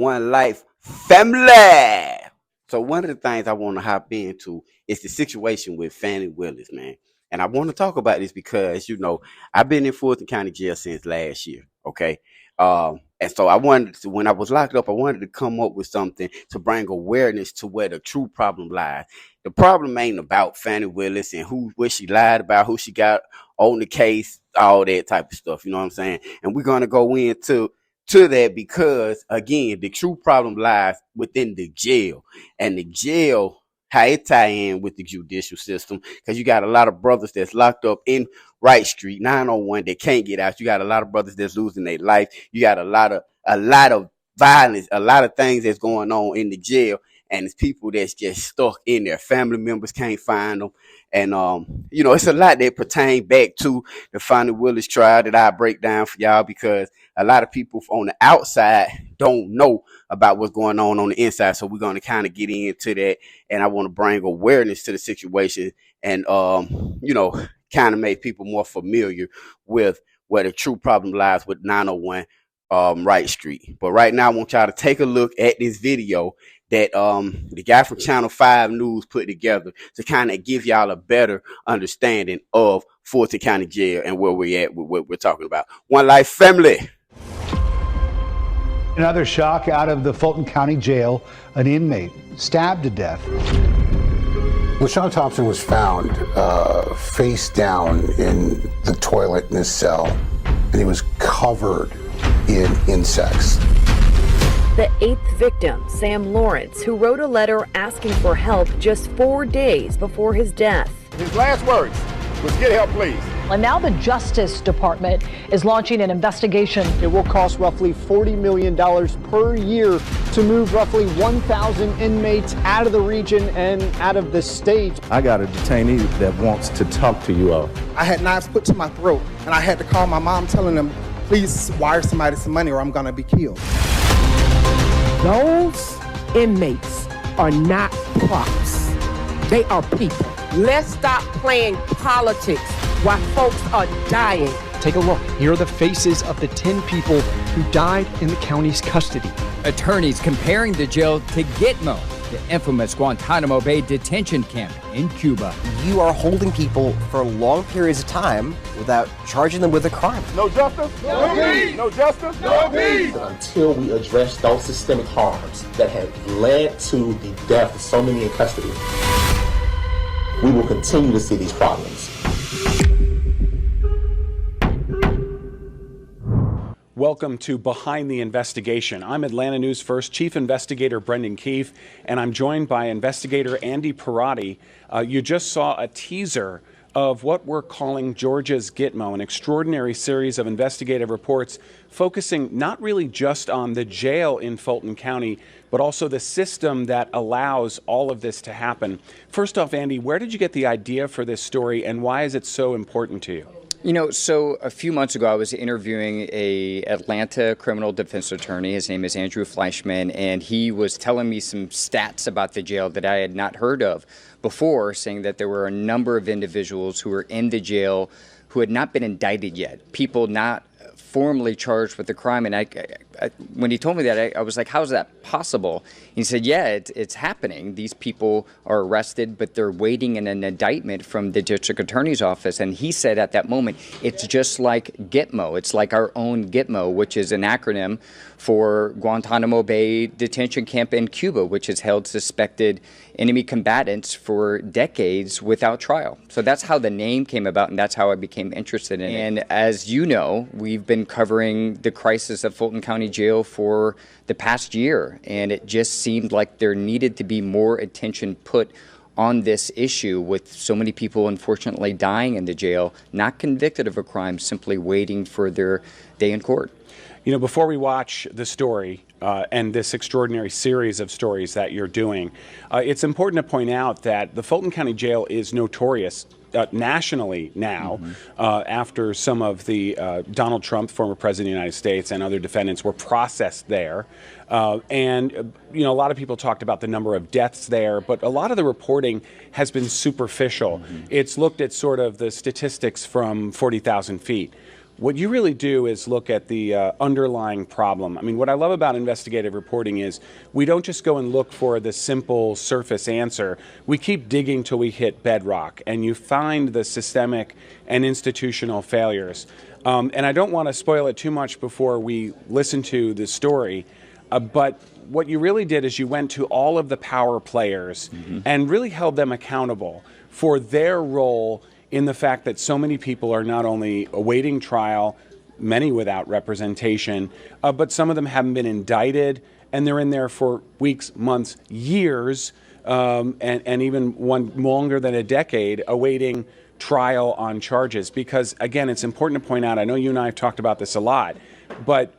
One Life family. So one of the things I want to hop into is the situation with Fani Willis, man. And I want to talk about this because, I've been in Fulton County Jail since last year. Okay. And so I wanted to, when I was locked up, I wanted to come up with something to bring awareness to where the true problem lies. The problem ain't about Fani Willis and what she lied about, who she got on the case, all that type of stuff. You know what I'm saying? And we're going to go into that because, again, the true problem lies within the jail. And the jail, how it tie in with the judicial system, because you got a lot of brothers that's locked up in Wright Street 901 that can't get out. You got a lot of brothers that's losing their life. You got a lot of violence, a lot of things that's going on in the jail, and it's people that's just stuck in there. Family members can't find them, and it's a lot that pertain back to the Fani Willis trial that I break down for y'all, because a lot of people on the outside don't know about what's going on the inside. So we're going to kind of get into that, and I want to bring awareness to the situation and kind of make people more familiar with where the true problem lies with 901 Wright Street. But right now I want y'all to take a look at this video that the guy from Channel 5 News put together to kind of give y'all a better understanding of Fulton County Jail and where we're at with what we're talking about. One Life family. Another shock out of the Fulton County Jail, an inmate stabbed to death. LaShawn Thompson was found face down in the toilet in his cell, and he was covered in insects. The 8th victim, Sam Lawrence, who wrote a letter asking for help just 4 days before his death. His last words was, "Get help, please." And now the Justice Department is launching an investigation. It will cost roughly $40 million per year to move roughly 1,000 inmates out of the region and out of the state. I got a detainee that wants to talk to you all. I had knives put to my throat, and I had to call my mom telling them, please wire somebody some money or I'm going to be killed. Those inmates are not props. They are people. Let's stop playing politics while folks are dying. Take a look. Here are the faces of the 10 people who died in the county's custody. Attorneys comparing the jail to Gitmo, the infamous Guantanamo Bay detention camp in Cuba. You are holding people for long periods of time without charging them with a crime. No justice, no peace. No justice, no peace. Until we address those systemic harms that have led to the death of so many in custody, we will continue to see these problems. Welcome to Behind the Investigation. I'm Atlanta News First Chief Investigator Brendan Keefe, and I'm joined by Investigator Andy Parati. You just saw a teaser of what we're calling Georgia's Gitmo, an extraordinary series of investigative reports focusing not really just on the jail in Fulton County, but also the system that allows all of this to happen. First off, Andy, where did you get the idea for this story, and why is it so important to you? So a few months ago, I was interviewing a Atlanta criminal defense attorney. His name is Andrew Fleischman, and he was telling me some stats about the jail that I had not heard of before, saying that there were a number of individuals who were in the jail who had not been indicted yet, people not formally charged with the crime. And when he told me that, I was like, how is that possible? He said, yeah, it's happening. These people are arrested, but they're waiting in an indictment from the district attorney's office. And he said at that moment, it's just like Gitmo. It's like our own Gitmo, which is an acronym for Guantanamo Bay Detention Camp in Cuba, which has held suspected enemy combatants for decades without trial. So that's how the name came about, and that's how I became interested in it. And as you know, we've been covering the crisis of Fulton County Jail for the past year, and it just seemed like there needed to be more attention put on this issue, with so many people unfortunately dying in the jail, not convicted of a crime, simply waiting for their day in court. You know, before we watch the story and this extraordinary series of stories that you're doing, it's important to point out that the Fulton County Jail is notorious nationally now, after some of the Donald Trump, former president of the United States, and other defendants were processed there. And a lot of people talked about the number of deaths there, but a lot of the reporting has been superficial. It's looked at sort of the statistics from 40,000 feet. what you really do is look at the underlying problem. I mean, what I love about investigative reporting is we don't just go and look for the simple surface answer. We keep digging till we hit bedrock, and you find the systemic and institutional failures. And I don't want to spoil it too much before we listen to the story, but what you really did is you went to all of the power players and really held them accountable for their role in the fact that so many people are not only awaiting trial, many without representation, but some of them haven't been indicted, and they're in there for weeks, months, years, and even one longer than a decade, awaiting trial on charges. Because, again, it's important to point out, I know you and I have talked about this a lot, but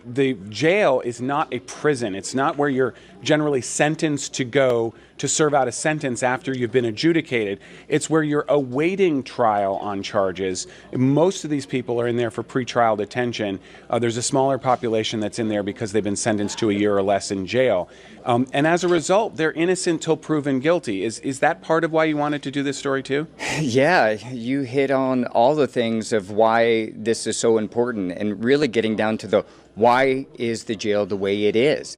the jail is not a prison. It's not where you're generally sentenced to go to serve out a sentence after you've been adjudicated. It's where you're awaiting trial on charges. Most of these people are in there for pretrial detention. There's a smaller population that's in there because they've been sentenced to a year or less in jail. And as a result, they're innocent till proven guilty. Is that part of why you wanted to do this story too? Yeah, you hit on all the things of why this is so important, and really getting down to the why is the jail the way it is.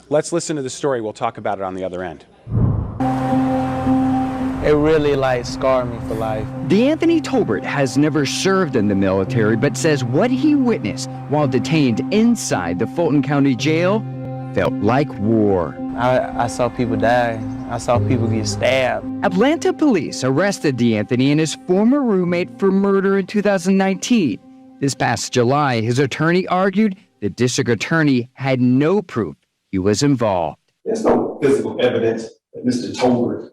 Let's listen to the story. We'll talk about it on the other end. It really scarred me for life. D'Anthony Tolbert has never served in the military, but says what he witnessed while detained inside the Fulton County Jail felt like war. I saw people die. I saw people get stabbed. Atlanta police arrested D'Anthony and his former roommate for murder in 2019. This past July, his attorney argued the district attorney had no proof he was involved. There's no physical evidence that Mr. Tolbert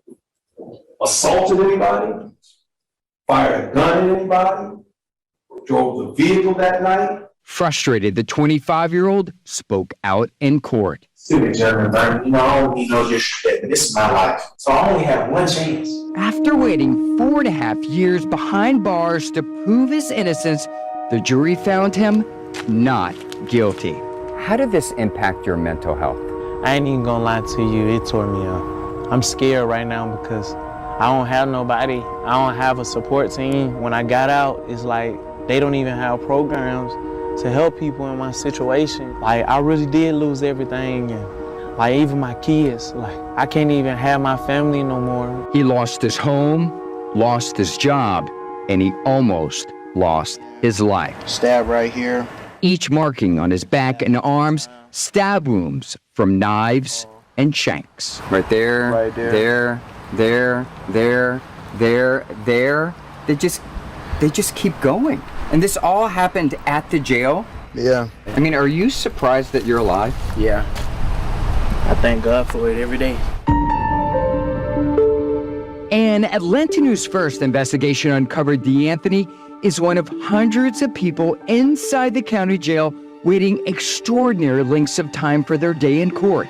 assaulted anybody, fired a gun at anybody, drove the vehicle that night. Frustrated, the 25-year-old spoke out in court. Stupid German Vernon, you know, I don't need no disrespect, but this is my life, so I only have one chance. After waiting 4.5 years behind bars to prove his innocence, the jury found him not guilty. How did this impact your mental health? I ain't even gonna lie to you, it tore me up. I'm scared right now because I don't have nobody. I don't have a support team. When I got out, it's like they don't even have programs to help people in my situation. I really did lose everything, and even my kids. I can't even have my family no more. He lost his home, lost his job, and he almost lost his life. Stab right here. Each marking on his back and arms, stab wounds from knives and shanks. Right there, right there. there. They just keep going. And this all happened at the jail? Yeah. I mean, are you surprised that you're alive? Yeah. I thank God for it every day. An Atlanta News First investigation uncovered D'Anthony is one of hundreds of people inside the county jail waiting extraordinary lengths of time for their day in court.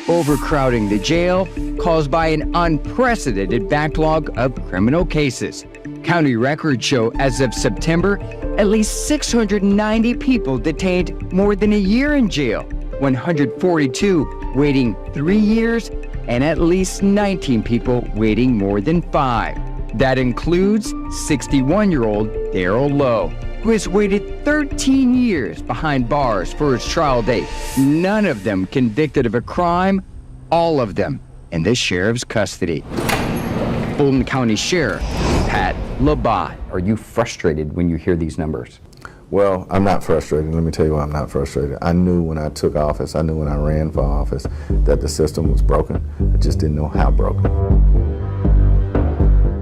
Overcrowding the jail caused by an unprecedented backlog of criminal cases. County records show as of September, at least 690 people detained more than a year in jail, 142 waiting 3 years, and at least 19 people waiting more than 5. That includes 61-year-old Darrell Lowe, who has waited 13 years behind bars for his trial date. None of them convicted of a crime, all of them in the sheriff's custody. Fulton County Sheriff Pat Labat. Are you frustrated when you hear these numbers? Well, I'm not frustrated. Let me tell you why I'm not frustrated. I knew when I took office, I knew when I ran for office that the system was broken. I just didn't know how broken.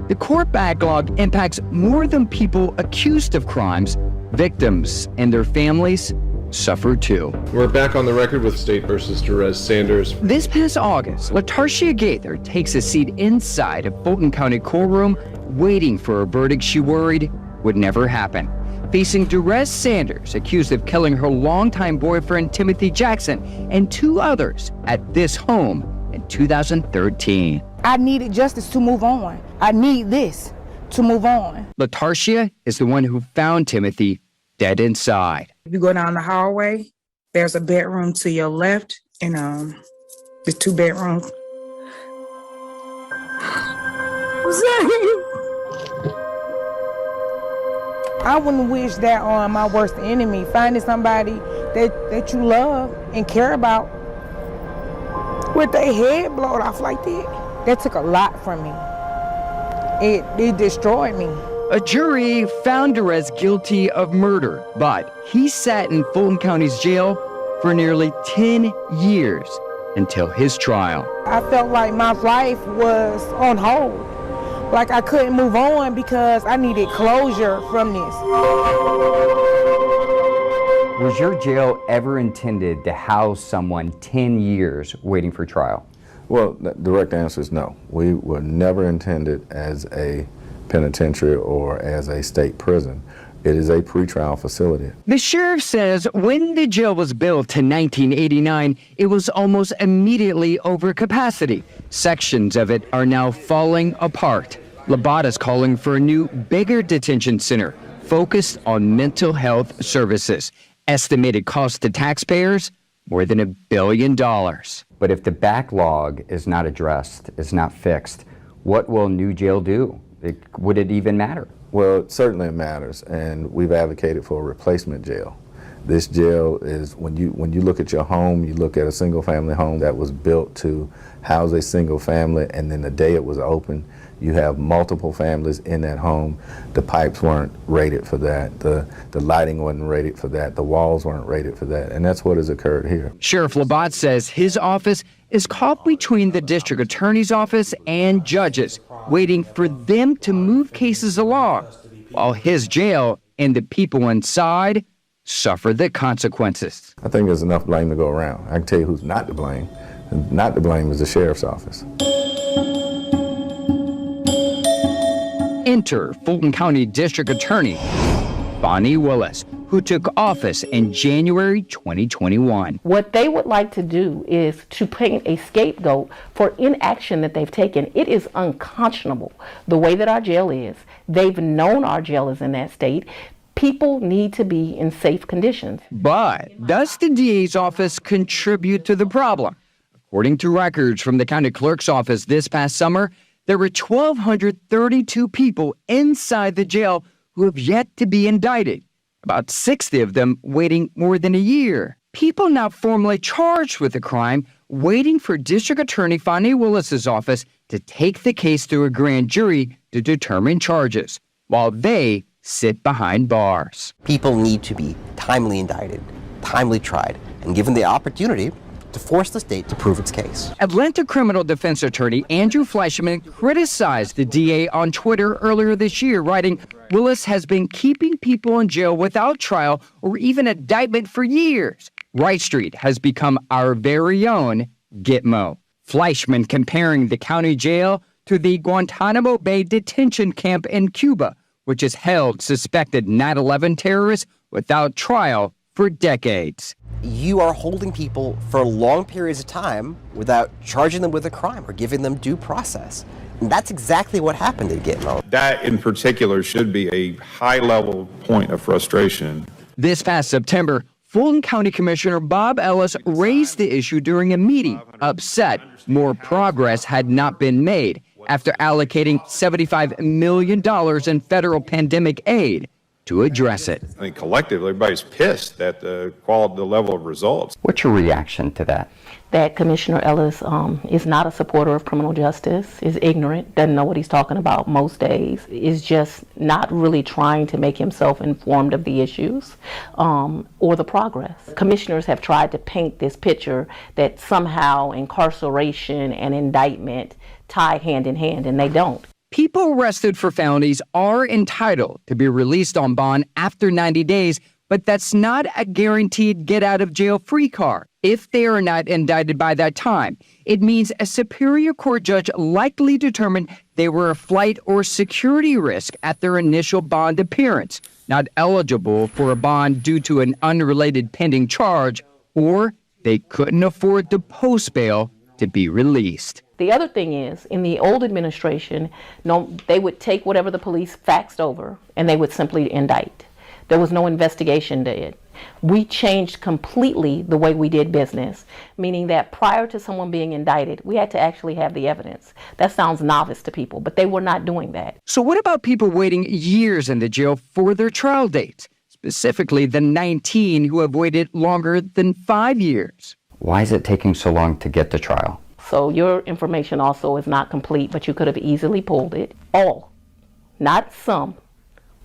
The court backlog impacts more than people accused of crimes. Victims and their families suffer too. We're back on the record with State versus Jerez Sanders. This past August, Latarcia Gaither takes a seat inside a Fulton County courtroom, waiting for a verdict she worried would never happen. Facing Jerez Sanders, accused of killing her longtime boyfriend Timothy Jackson and 2 others at this home in 2013. I needed justice to move on. I need this to move on. Latarcia is the one who found Timothy dead inside. If you go down the hallway, there's a bedroom to your left, and the 2 bedrooms. I wouldn't wish that on my worst enemy. Finding somebody that you love and care about with their head blown off like that took a lot from me. It destroyed me. A jury found Jerez guilty of murder, but he sat in Fulton County's jail for nearly 10 years until his trial. I felt like my life was on hold. Like I couldn't move on because I needed closure from this. Was your jail ever intended to house someone 10 years waiting for trial? Well, the direct answer is no. We were never intended as a penitentiary or as a state prison. It is a pretrial facility. The sheriff says when the jail was built in 1989, it was almost immediately over capacity. Sections of it are now falling apart. Labata's calling for a new, bigger detention center focused on mental health services. Estimated cost to taxpayers, more than $1 billion. But if the backlog is not addressed, is not fixed, what will new jail do? Would it even matter? Well, certainly it matters, and we've advocated for a replacement jail. This jail is, when you look at your home, you look at a single family home that was built to house a single family, and then the day it was open, you have multiple families in that home. The pipes weren't rated for that. The lighting wasn't rated for that. The walls weren't rated for that. And that's what has occurred here. Sheriff Labat says his office is caught between the district attorney's office and judges, waiting for them to move cases along, while his jail and the people inside suffer the consequences. I think there's enough blame to go around. I can tell you who's not to blame. Not to blame is the sheriff's office. Enter Fulton County District Attorney Fani Willis, who took office in January 2021. What they would like to do is to paint a scapegoat for inaction that they've taken. It is unconscionable the way that our jail is. They've known our jail is in that state. People need to be in safe conditions. But does the DA's office contribute to the problem? According to records from the county clerk's office this past summer, there were 1,232 people inside the jail who have yet to be indicted, about 60 of them waiting more than a year. People not formally charged with the crime, waiting for District Attorney Fani Willis's office to take the case to a grand jury to determine charges, while they sit behind bars. People need to be timely indicted, timely tried, and given the opportunity to force the state to prove its case. Atlanta criminal defense attorney Andrew Fleischman criticized the DA on Twitter earlier this year, writing, "Willis has been keeping people in jail without trial or even indictment for years. Wright Street has become our very own Gitmo." Fleischman comparing the county jail to the Guantanamo Bay detention camp in Cuba, which has held suspected 9/11 terrorists without trial for decades. You are holding people for long periods of time without charging them with a crime or giving them due process. And that's exactly what happened at Gitmo. That in particular should be a high-level point of frustration. This past September, Fulton County Commissioner Bob Ellis raised the issue during a meeting, upset more progress had not been made after allocating $75 million in federal pandemic aid to address it. I think collectively, everybody's pissed at the quality, the level of results. What's your reaction to that? That Commissioner Ellis is not a supporter of criminal justice, is ignorant, doesn't know what he's talking about most days, is just not really trying to make himself informed of the issues or the progress. Commissioners have tried to paint this picture that somehow incarceration and indictment tie hand in hand, and they don't. People arrested for felonies are entitled to be released on bond after 90 days, but that's not a guaranteed get-out-of-jail-free card. If they are not indicted by that time, it means a Superior Court judge likely determined they were a flight or security risk at their initial bond appearance, not eligible for a bond due to an unrelated pending charge, or they couldn't afford to post bail to be released. The other thing is, in the old administration, they would take whatever the police faxed over and they would simply indict. There was no investigation did. We changed completely the way we did business, meaning that prior to someone being indicted, we had to actually have the evidence. That sounds novice to people, but they were not doing that. So what about people waiting years in the jail for their trial dates? Specifically, the 19 who have waited longer than 5 years. Why is it taking so long to get to trial? So your information also is not complete, but you could have easily pulled it. All, not some,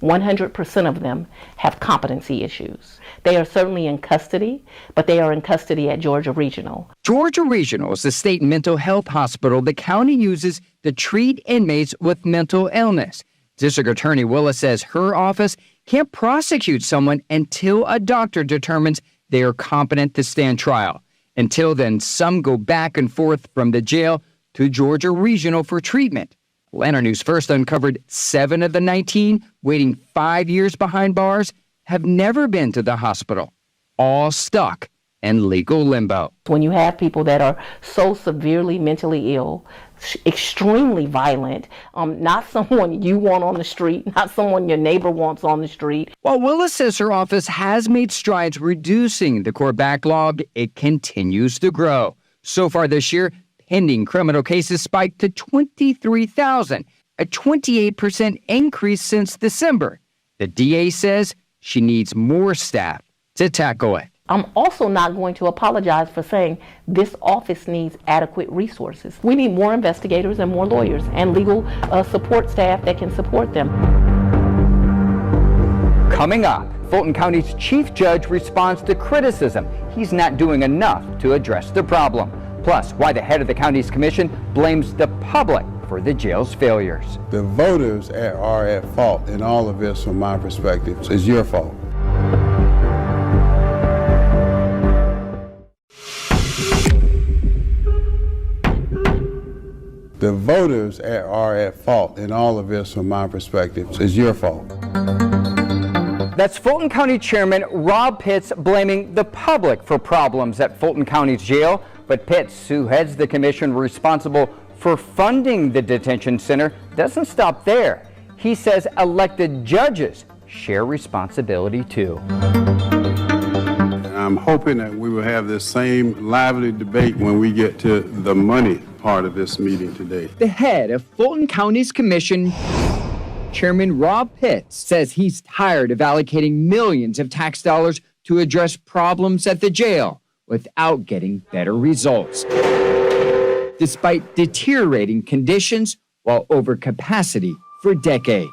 100% of them have competency issues. They are certainly in custody, but they are in custody at Georgia Regional. Georgia Regional is the state mental health hospital the county uses to treat inmates with mental illness. District Attorney Willis says her office can't prosecute someone until a doctor determines they are competent to stand trial. Until then, some go back and forth from the jail to Georgia Regional for treatment. Atlanta News First uncovered 7 of the 19 waiting 5 years behind bars have never been to the hospital, all stuck in legal limbo. When you have people that are so severely mentally ill, extremely violent, not someone you want on the street, not someone your neighbor wants on the street. While Willis says her office has made strides reducing the court backlog, it continues to grow. So far this year, pending criminal cases spiked to 23,000, a 28% increase since December. The DA says she needs more staff to tackle it. I'm also not going to apologize for saying this office needs adequate resources. We need more investigators and more lawyers and legal support staff that can support them. Coming up, Fulton County's chief judge responds to criticism. He's not doing enough to address the problem. Plus, why the head of the county's commission blames the public for the jail's failures. The voters are at fault in all of this from my perspective. It's your fault. The voters are at fault in all of this from my perspective. It's your fault. That's Fulton County Chairman Rob Pitts blaming the public for problems at Fulton County's jail. But Pitts, who heads the commission responsible for funding the detention center, doesn't stop there. He says elected judges share responsibility too. I'm hoping that we will have this same lively debate when we get to the money part of this meeting today. The head of Fulton County's commission, Chairman Rob Pitts, says he's tired of allocating millions of tax dollars to address problems at the jail without getting better results, despite deteriorating conditions while over capacity for decades.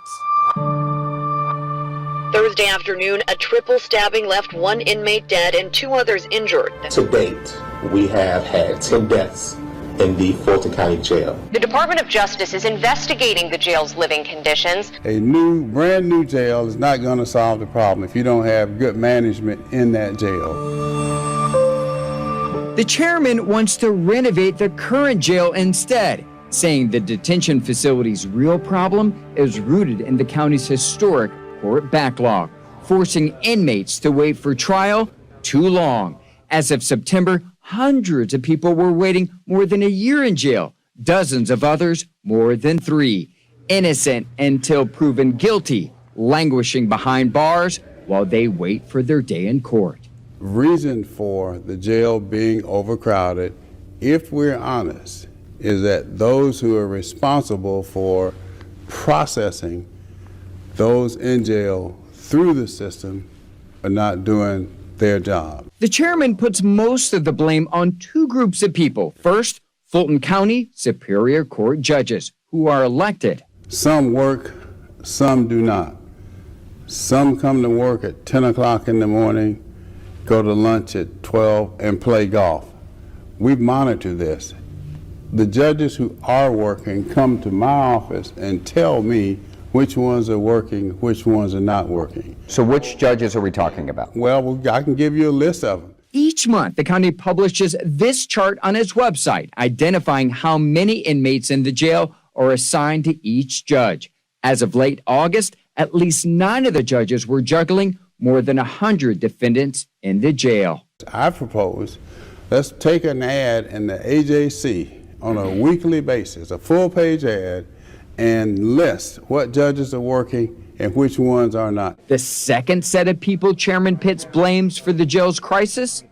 Thursday afternoon, a triple stabbing left 1 inmate dead and 2 others injured. To date, we have had 10 deaths in the Fulton County Jail. The Department of Justice is investigating the jail's living conditions. A brand new jail is not going to solve the problem if you don't have good management in that jail. The chairman wants to renovate the current jail instead, saying the detention facility's real problem is rooted in the county's historic court backlog, forcing inmates to wait for trial too long. As of September, hundreds of people were waiting more than a year in jail, dozens of others more than 3. Innocent until proven guilty, languishing behind bars while they wait for their day in court. Reason for the jail being overcrowded, if we're honest, is that those who are responsible for processing those in jail through the system are not doing their job. The chairman puts most of the blame on 2 groups of people. First, Fulton County Superior Court judges who are elected. Some work, some do not. Some come to work at 10 o'clock in the morning, go to lunch at 12 and play golf. We monitor this. The judges who are working come to my office and tell me which ones are working, which ones are not working. So which judges are we talking about? Well, I can give you a list of them. Each month, the county publishes this chart on its website, identifying how many inmates in the jail are assigned to each judge. As of late August, at least 9 of the judges were juggling more than 100 defendants in the jail. I propose let's take an ad in the AJC on a weekly basis, a full-page ad, and list what judges are working and which ones are not. The second set of people Chairman Pitts blames for the jail's crisis,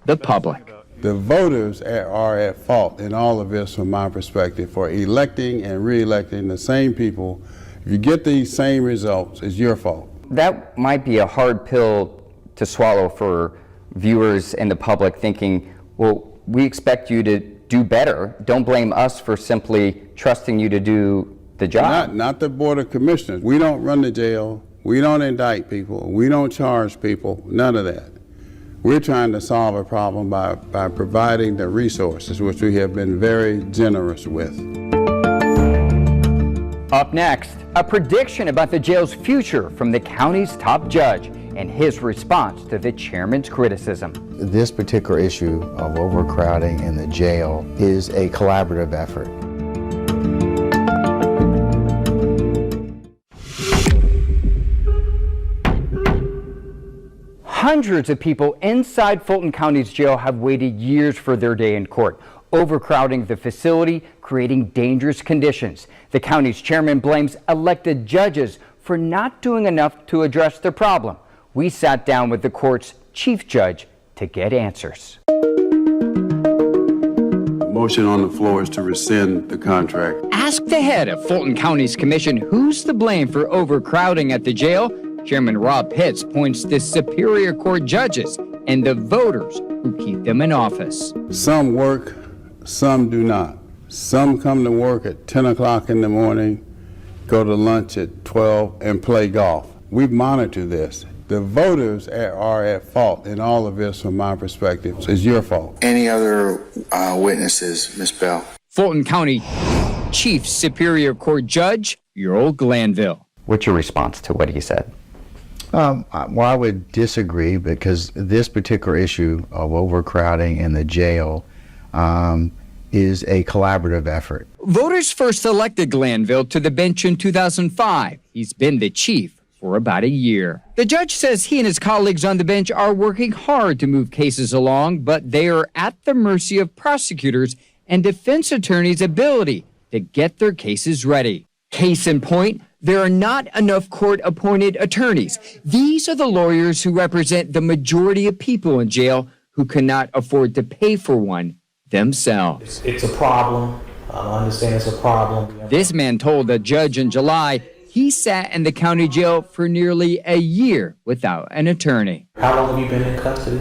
the public. The voters are at fault in all of this, from my perspective, for electing and re-electing the same people. If you get these same results, it's your fault. That might be a hard pill to swallow for viewers and the public, thinking, well, we expect you to do better. Don't blame us for simply trusting you to do the job. Not the Board of Commissioners. We don't run the jail. We don't indict people. We don't charge people. None of that. We're trying to solve a problem by providing the resources, which we have been very generous with. Up next, a prediction about the jail's future from the county's top judge and his response to the chairman's criticism. This particular issue of overcrowding in the jail is a collaborative effort. Hundreds of people inside Fulton County's jail have waited years for their day in court, overcrowding the facility, creating dangerous conditions. The county's chairman blames elected judges for not doing enough to address the problem. We sat down with the court's chief judge to get answers. Motion on the floor is to rescind the contract. Ask the head of Fulton County's commission who's to blame for overcrowding at the jail. Chairman Rob Pitts points to Superior Court judges and the voters who keep them in office. Some work, some do not. Some come to work at 10 o'clock in the morning, go to lunch at 12, and play golf. We monitor this. The voters are at fault in all of this, from my perspective. It's your fault. Any other witnesses, Ms. Bell? Fulton County Chief Superior Court Judge Earl Glanville. What's your response to what he said? Well, I would disagree, because this particular issue of overcrowding in the jail is a collaborative effort. Voters first elected Glanville to the bench in 2005. He's been the chief for about a year. The judge says he and his colleagues on the bench are working hard to move cases along, but they are at the mercy of prosecutors and defense attorneys' ability to get their cases ready. Case in point, there are not enough court-appointed attorneys. These are the lawyers who represent the majority of people in jail who cannot afford to pay for one themselves. It's a problem. I understand it's a problem. This man told a judge in July he sat in the county jail for nearly a year without an attorney. How long have you been in custody?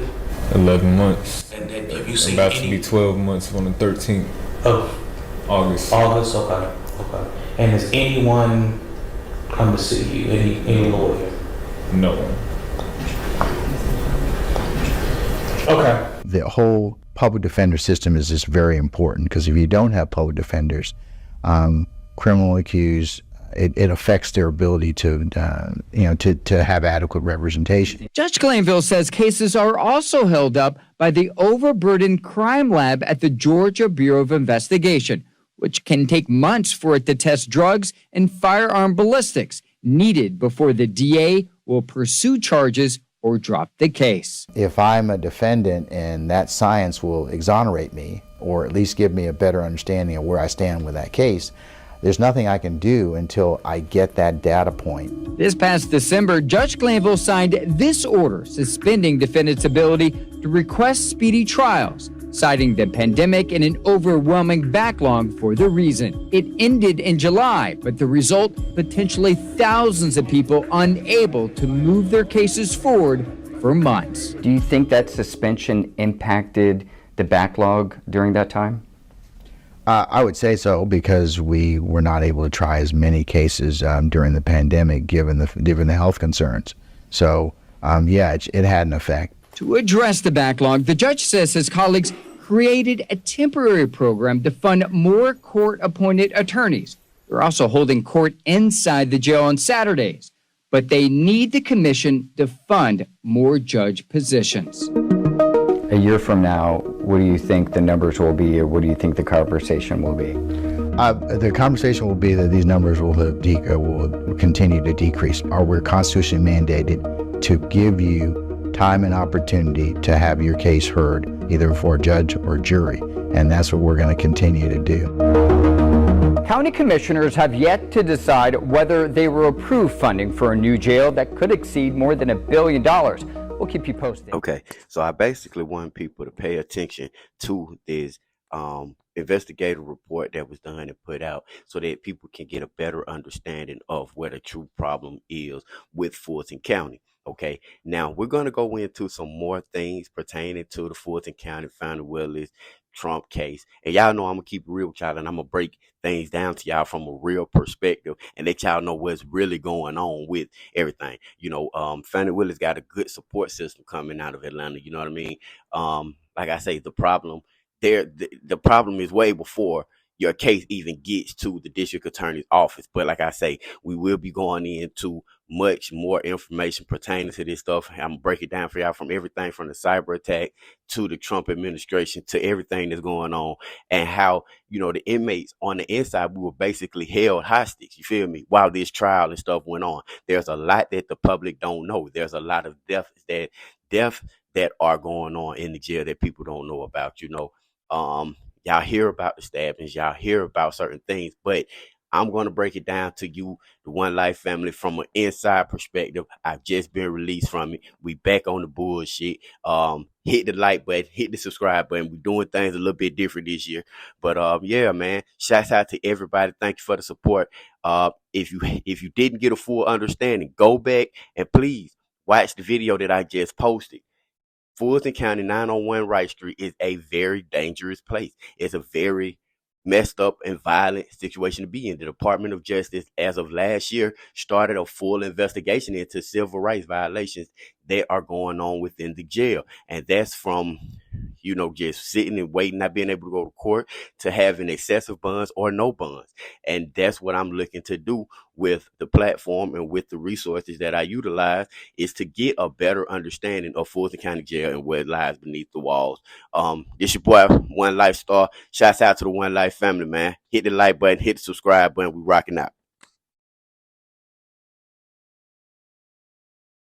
11 months. And have you seen about to be 12 months on the 13th of August. Okay. And has anyone come to see you? Any lawyer? No. Okay. The whole public defender system is just very important, because if you don't have public defenders, criminal accused, it affects their ability to have adequate representation. Judge Glanville says cases are also held up by the overburdened crime lab at the Georgia Bureau of Investigation, which can take months for it to test drugs and firearm ballistics needed before the DA will pursue charges or drop the case. If I'm a defendant and that science will exonerate me, or at least give me a better understanding of where I stand with that case, there's nothing I can do until I get that data point. This past December, Judge Glanville signed this order suspending defendants' ability to request speedy trials, citing the pandemic and an overwhelming backlog for the reason. It ended in July, but the result, potentially thousands of people unable to move their cases forward for months. Do you think that suspension impacted the backlog during that time? I would say so, because we were not able to try as many cases during the pandemic, given the health concerns. So, it had an effect. To address the backlog, the judge says his colleagues created a temporary program to fund more court-appointed attorneys. They're also holding court inside the jail on Saturdays, but they need the commission to fund more judge positions. A year from now, what do you think the numbers will be, or what do you think the conversation will be? The conversation will be that these numbers will continue to decrease. We're constitutionally mandated to give you time and opportunity to have your case heard, either before a judge or jury, and that's what we're going to continue to do. County commissioners have yet to decide whether they will approve funding for a new jail that could exceed more than $1 billion. We'll keep you posted. Okay, so I basically want people to pay attention to this investigative report that was done and put out so that people can get a better understanding of what a true problem is with Fulton County. Okay, now we're going to go into some more things pertaining to the Fulton County Fani Willis Trump case. And y'all know I'm going to keep it real with y'all, and I'm going to break things down to y'all from a real perspective and let y'all know what's really going on with everything. You know, Fani Willis got a good support system coming out of Atlanta. You know what I mean? Like I say, the problem is way before your case even gets to the district attorney's office. But like I say, we will be going into much more information pertaining to this stuff. I'm gonna break it down for y'all, from everything from the cyber attack to the Trump administration to everything that's going on, and how, you know, the inmates on the inside, we were basically held hostage, you feel me, while this trial and stuff went on. There's a lot that the public don't know. There's a lot of deaths that are going on in the jail that people don't know about, you know. Y'all hear about the stabbings, y'all hear about certain things, but I'm going to break it down to you, the One Life family, from an inside perspective. I've just been released from it. We back on the bullshit. Hit the like button, hit the subscribe button. We're doing things a little bit different this year. But yeah, man, shouts out to everybody. Thank you for the support. If you didn't get a full understanding, go back and please watch the video that I just posted. Fulton County 901 Wright Street is a very dangerous place. It's a very messed up and violent situation to be in. The Department of Justice, as of last year, started a full investigation into civil rights violations that are going on within the jail. And that's from, you know, just sitting and waiting, not being able to go to court, to having excessive bonds or no bonds. And that's what I'm looking to do with the platform and with the resources that I utilize, is to get a better understanding of Fulton County Jail and what lies beneath the walls. This your boy, One Lyfe Star. Shouts out to the One Life family, man. Hit the like button, hit the subscribe button. We rocking out.